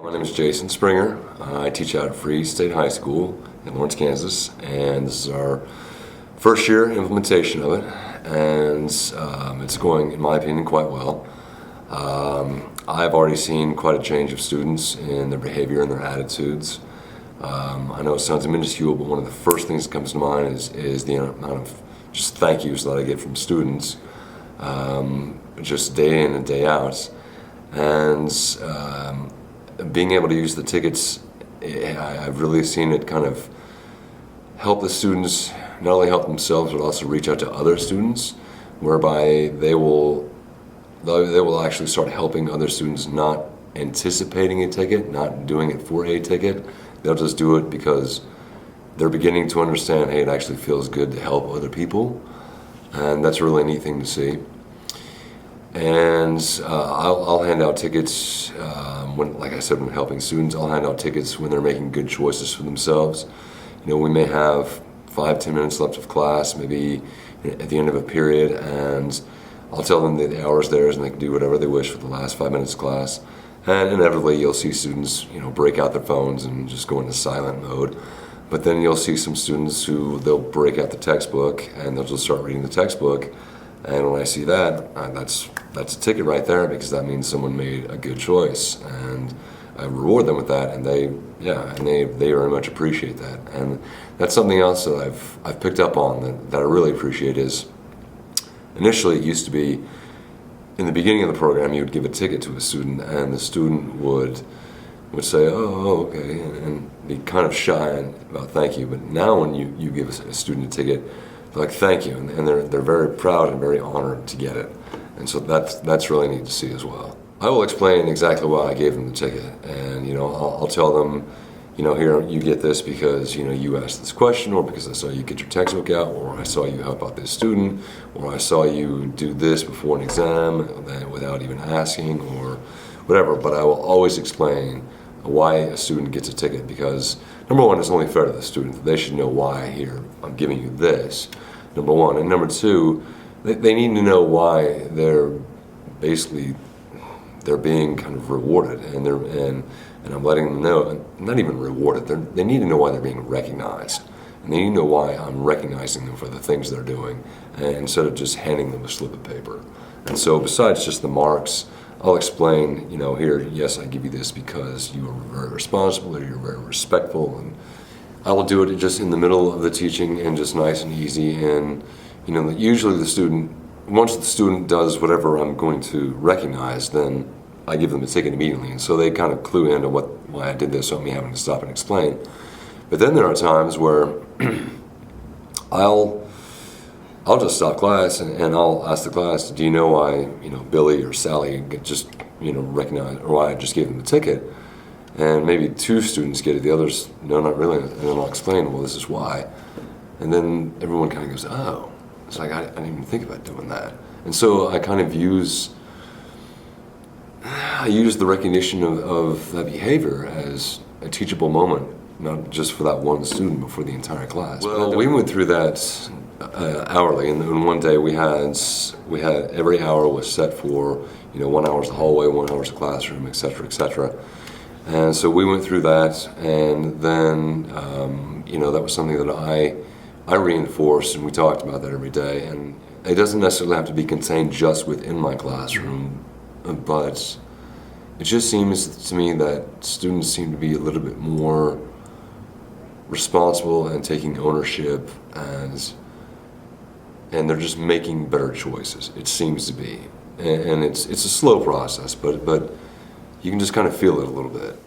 My name is Jason Springer. I teach out at Free State High School in Lawrence, Kansas, and this is our first year implementation of it, and it's going, in my opinion, quite well. I've already seen quite a change of students in their behavior and their attitudes. I know it sounds minuscule, but one of the first things that comes to mind is the amount of just thank yous that I get from students, just day in and day out. And being able to use the tickets, I've really seen it kind of help the students not only help themselves but also reach out to other students, whereby they will actually start helping other students, not anticipating a ticket, not doing it for a ticket. They'll just do it because they're beginning to understand, hey, it actually feels good to help other people, and that's a really neat thing to see. And I'll hand out tickets when, like I said, when helping students. I'll hand out tickets when they're making good choices for themselves. You know, we may have 5-10 minutes left of class, maybe at the end of a period, and I'll tell them that the hour's theirs and they can do whatever they wish for the last 5 minutes of class. And inevitably, you'll see students, break out their phones and just go into silent mode. But then you'll see some students who they'll break out the textbook and they'll just start reading the textbook. And when I see that, that's a ticket right there, because that means someone made a good choice, and I reward them with that, and they very much appreciate that. And that's something else that I've picked up on that I really appreciate. Is initially it used to be, in the beginning of the program, you would give a ticket to a student, and the student would say, oh, okay, and be kind of shy about thank you. But now when you give a student a ticket, they're like, thank you, and they're very proud and very honored to get it. And so that's really neat to see as well. I will explain exactly why I gave them the ticket, and I'll tell them, here, you get this because you asked this question, or because I saw you get your textbook out, or I saw you help out this student, or I saw you do this before an exam without even asking, or whatever. But I will always explain why a student gets a ticket, because number one, it's only fair to the student. They should know why, here, I'm giving you this, number one. And number two, they need to know why they're being kind of rewarded, and I'm letting them know, not even rewarded, they need to know why they're being recognized. And they need to know why I'm recognizing them for the things they're doing, and instead of just handing them a slip of paper. And so besides just the marks, I'll explain, here, yes, I give you this because you are very responsible, or you're very respectful, and I will do it just in the middle of the teaching and just nice and easy. And usually once the student does whatever I'm going to recognize, then I give them a ticket immediately, and so they kind of clue into why I did this without me having to stop and explain. But then there are times where I'll just stop class and I'll ask the class, do you know why Billy or Sally just recognize, or why I just gave them the ticket? And maybe 2 students get it, the others, no, not really. And then I'll explain, well, this is why. And then everyone kind of goes, oh. It's like, I didn't even think about doing that. And so I kind of use the recognition of that behavior as a teachable moment, not just for that one student, but for the entire class. Well, we went through that hourly, and one day we had every hour was set for 1 hour's the hallway, 1 hour's the classroom, etc., etc. And so we went through that, and then that was something that I reinforced, and we talked about that every day. And it doesn't necessarily have to be contained just within my classroom, but it just seems to me that students seem to be a little bit more responsible and taking ownership, and they're just making better choices, it seems to be. And it's a slow process, but you can just kind of feel it a little bit.